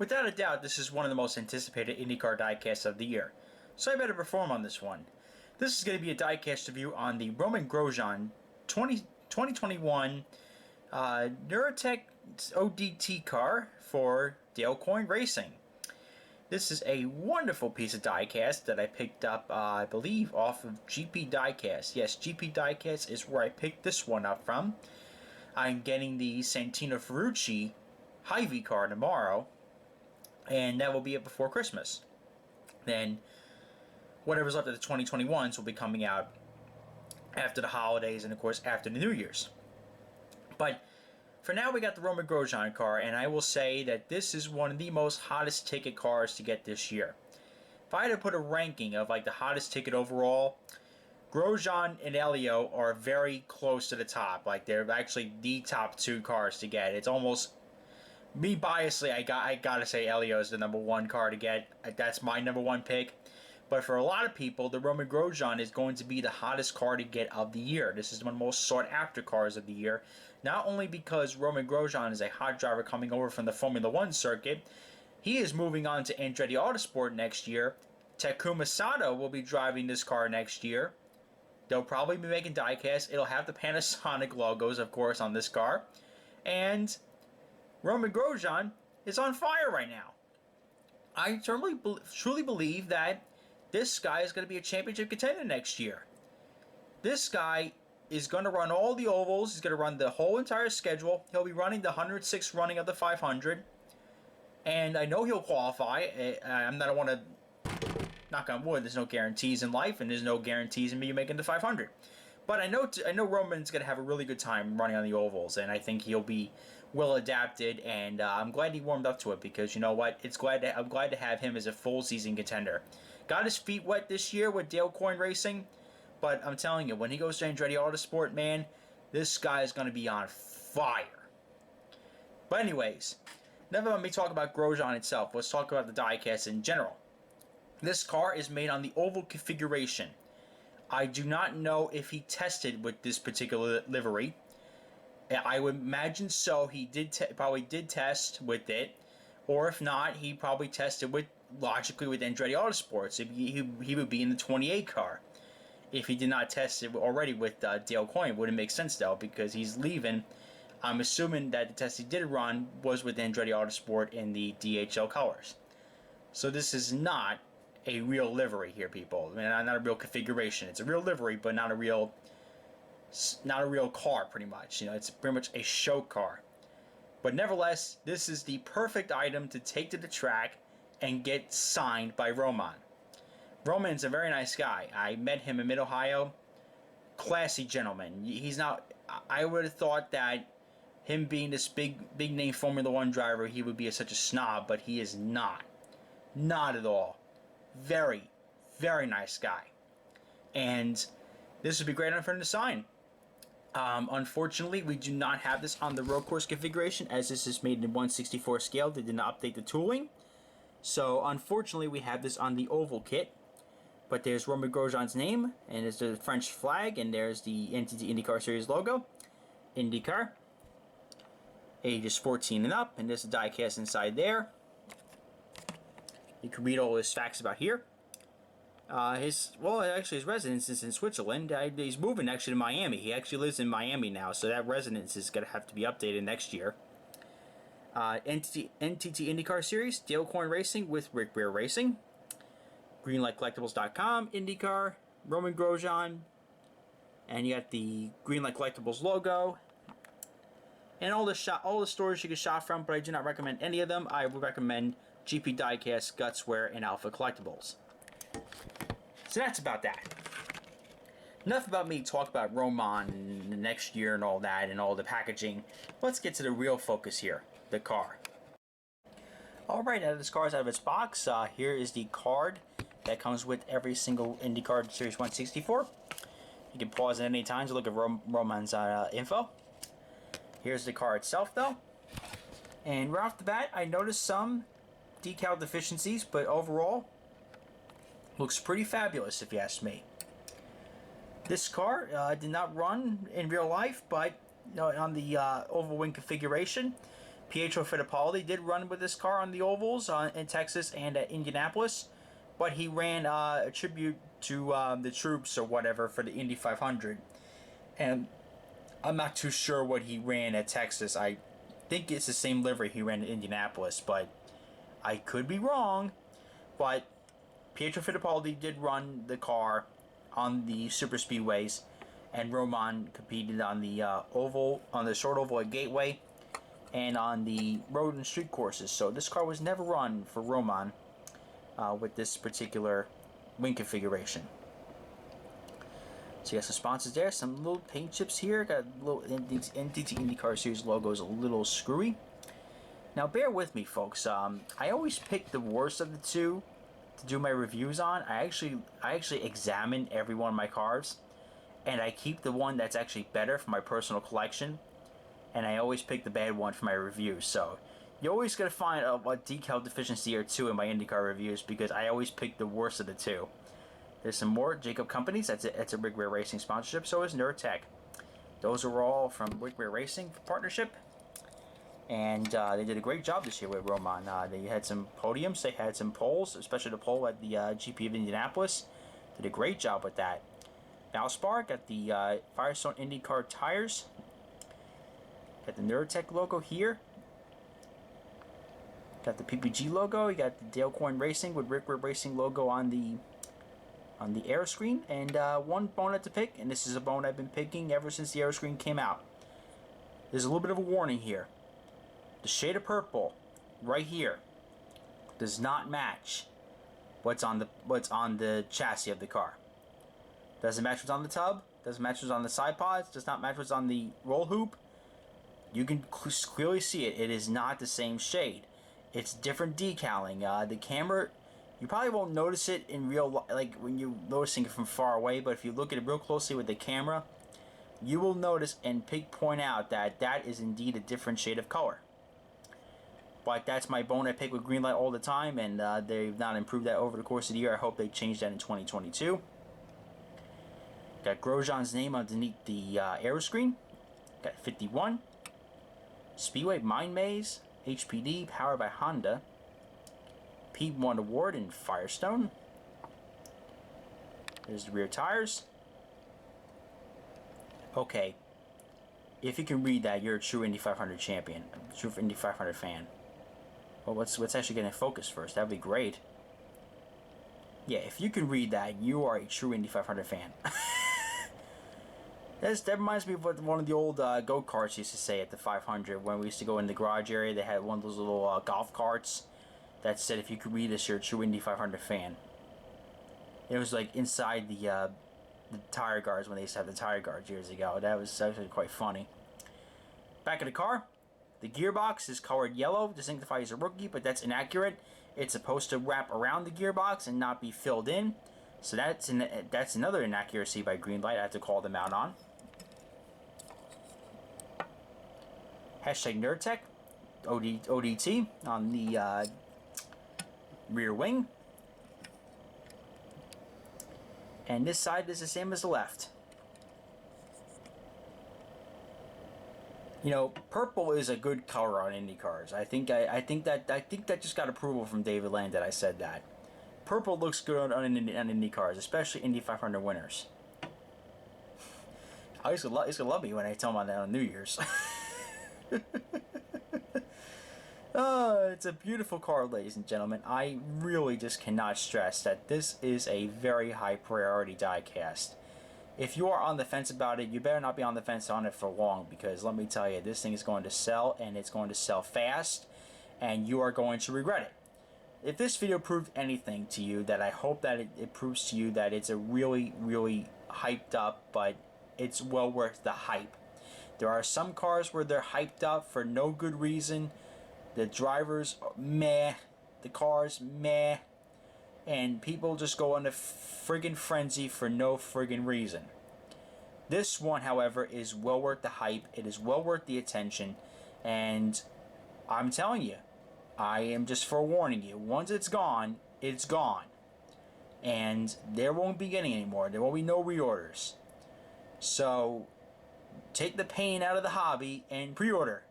Without a doubt, this is one of the most anticipated IndyCar Diecasts of the year, so I better perform on this one. This is going to be a diecast review on the Romain Grosjean 2021 Nurtec ODT car for Dale Coyne Racing. This is a wonderful piece of diecast that I picked up, I believe, off of GP Diecast. Yes, GP Diecast is where I picked this one up from. I'm getting the Santino Ferrucci Hy-Vee car tomorrow, and that will be it before Christmas. Then whatever's left of the 2021s will be coming out after the holidays and, of course, after the New Year's. But for now, we got the Romain Grosjean car, and I will say that this is one of the most hottest ticket cars to get this year. If I had to put a ranking of like the hottest ticket overall, Grosjean and Elio are very close to the top. Like, they're actually the top two cars to get. It's almost, me biasly, I gotta say Elio is the number one car to get. That's my number one pick. But for a lot of people, the Romain Grosjean is going to be the hottest car to get of the year. This is one of the most sought after cars of the year. Not only because Romain Grosjean is a hot driver coming over from the Formula 1 circuit, he is moving on to Andretti Autosport next year. Takuma Sato will be driving this car next year. They'll probably be making diecasts. It'll have the Panasonic logos, of course, on this car. And Romain Grosjean is on fire right now. I truly believe that this guy is going to be a championship contender next year. This guy is going to run all the ovals. He's going to run the whole entire schedule. He'll be running the 106th running of the 500. And I know he'll qualify. I don't want to knock on wood. There's no guarantees in life, and there's no guarantees in me making the 500. But I know Roman's going to have a really good time running on the ovals, and I think he'll be well adapted, and I'm glad he warmed up to it, because you know what? I'm glad to have him as a full season contender. Got his feet wet this year with Dale Coyne Racing, but I'm telling you, when he goes to Andretti Autosport, man, this guy is going to be on fire. But anyways, enough about me talking about Grosjean itself. Let's talk about the diecast in general. This car is made on the oval configuration. I do not know if he tested with this particular livery. I would imagine so. He probably did test with it, or if not, he probably tested logically with Andretti Autosports. He would be in the 28 car. If he did not test it already with Dale Coyne, wouldn't make sense though, because he's leaving. I'm assuming that the test he did run was with Andretti Autosport in the DHL colors. So this is not a real livery here, people. I mean, not a real configuration. It's a real livery, but not a real car, pretty much. You know, it's pretty much a show car. But nevertheless, this is the perfect item to take to the track and get signed by Romain. Romain's a very nice guy. I met him in Mid-Ohio. Classy gentleman. He's not. I would have thought that him being this big name Formula 1 driver, he would be such a snob, but he is not. Not at all. Very, very nice guy. And this would be great for him to sign. Unfortunately, we do not have this on the road course configuration, as this is made in 1/64 scale. They did not update the tooling. So, unfortunately, we have this on the oval kit. But there's Romain Grosjean's name, and there's the French flag, and there's the NTT IndyCar Series logo. IndyCar. Ages 14 and up, and there's the diecast inside there. You can read all his facts about here. His residence is in Switzerland. He's moving actually to Miami. He actually lives in Miami now, so that residence is going to have to be updated next year. NTT IndyCar Series, Dale Coyne Racing with Rick Bear Racing. GreenlightCollectibles.com, IndyCar, Romain Grosjean, and you got the Greenlight Collectibles logo. And all the stores you can shop from, but I do not recommend any of them. I would recommend GP Diecast, Gutswear, and Alpha Collectibles. So that's about that. Enough about me talk about Romain and the next year and all that and all the packaging. Let's get to the real focus here, the car. Alright, now that this car is out of its box, here is the card that comes with every single IndyCar Series 164. You can pause at any time to look at Romain's info. Here's the car itself, though. And right off the bat, I noticed some decal deficiencies, but overall, looks pretty fabulous if you ask me. This car did not run in real life, but on the oval wing configuration, Pietro Fittipaldi did run with this car on the ovals in Texas and at Indianapolis, but he ran a tribute to the troops or whatever for the Indy 500. And I'm not too sure what he ran at Texas. I think it's the same livery he ran at Indianapolis, but I could be wrong. But Pietro Fittipaldi did run the car on the super speedways, and Romain competed on the oval, on the short oval at Gateway, and on the road and street courses. So this car was never run for Romain with this particular wing configuration. So you got some sponsors there, some little paint chips here. Got a little NTT IndyCar Series logo is a little screwy. Now bear with me, folks. I always pick the worst of the two to do my reviews on. I actually examine every one of my cars, and I keep the one that's actually better for my personal collection, and I always pick the bad one for my reviews. So you're always going to find a decal deficiency or two in my IndyCar reviews because I always pick the worst of the two. There's some more Jacob Companies. That's a Rick Ware Racing sponsorship. So is Nurtec. Those are all from Rick Ware Racing partnership. And they did a great job this year with Romain. They had some podiums. They had some poles, especially the pole at the GP of Indianapolis. Did a great job with that. Valspar got the Firestone IndyCar tires. Got the Nurtec logo here. Got the PPG logo. You got the Dale Coyne Racing with Rick Ware Racing logo on the air screen. And one bonnet to pick, and this is a bone I've been picking ever since the air screen came out. There's a little bit of a warning here. The shade of purple right here does not match what's on the chassis of the car. Doesn't match what's on the tub, doesn't match what's on the side pods, does not match what's on the roll hoop. You can clearly see it. It is not the same shade. It's different decaling. The camera, you probably won't notice it in real, like when you're noticing it from far away, but if you look at it real closely with the camera, you will notice and point out that that is indeed a different shade of color. But that's my bone I pick with Greenlight all the time, and they've not improved that over the course of the year. I hope they change that in 2022. Got Grosjean's name underneath the aero screen. Got 51. Speedway Mind Maze, HPD, powered by Honda. P1 Award in Firestone. There's the rear tires. Okay, if you can read that, you're a true Indy 500 champion, a true Indy 500 fan. Well, let's actually get in focus first. That'd be great. Yeah, if you can read that, you are a true Indy 500 fan. That reminds me of what one of the old go-karts used to say at the 500. When we used to go in the garage area, they had one of those little golf carts that said, if you could read this, you're a true Indy 500 fan. It was like inside the tire guards when they used to have the tire guards years ago. That was actually quite funny. Back of the car, the gearbox is colored yellow to signify he's a rookie, but that's inaccurate. It's supposed to wrap around the gearbox and not be filled in. So that's another inaccuracy by Greenlight I have to call them out on. Hashtag Nurtec ODT on the rear wing. And this side is the same as the left. You know, purple is a good color on Indy cars. I think that just got approval from David Land that I said that. Purple looks good on Indy cars, especially Indy 500 winners. He's gonna love me when I tell him that on New Year's. Oh, it's a beautiful car, ladies and gentlemen. I really just cannot stress that this is a very high priority diecast. If you are on the fence about it, you better not be on the fence on it for long, because let me tell you, this thing is going to sell, and it's going to sell fast, and you are going to regret it. If this video proved anything to you, that I hope that it proves to you that it's a really, really hyped up, but it's well worth the hype. There are some cars where they're hyped up for no good reason. The drivers, meh. The cars, meh. And people just go into friggin' frenzy for no friggin' reason. This one, however, is well worth the hype. It is well worth the attention. And I'm telling you, I am just forewarning you. Once it's gone, it's gone. And there won't be getting any more. There won't be no reorders. So take the pain out of the hobby and pre-order.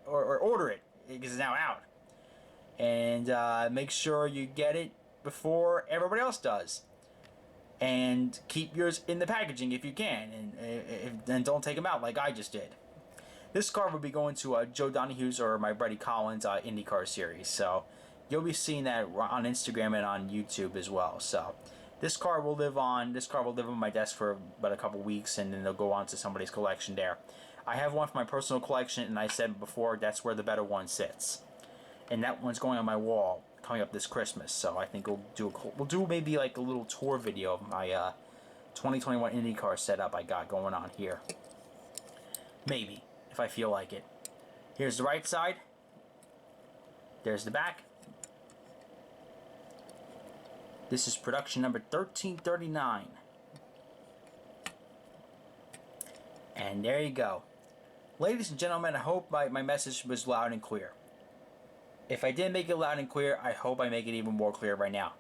Or order it. because it's now out. And make sure you get it before everybody else does. And keep yours in the packaging if you can, and don't take them out like I just did. This car will be going to Joe Donahue's or my buddy Colin's IndyCar series, so you'll be seeing that on Instagram and on YouTube as well. So this car will live on my desk for about a couple weeks, and then they'll go on to somebody's collection there. I have one for my personal collection, and I said before that's where the better one sits, and that one's going on my wall coming up this Christmas. So I think we'll do maybe like a little tour video of my 2021 IndyCar setup I got going on here. Maybe, if I feel like it. Here's the right side. There's the back. This is production number 1339. And there you go. Ladies and gentlemen, I hope my message was loud and clear. If I didn't make it loud and clear, I hope I make it even more clear right now.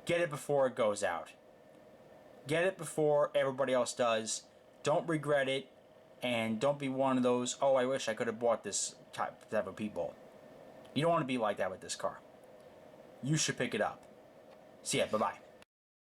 Get it before it goes out. Get it before everybody else does. Don't regret it. And don't be one of those, oh, I wish I could have bought this type of people. You don't want to be like that with this car. You should pick it up. See ya. Bye-bye.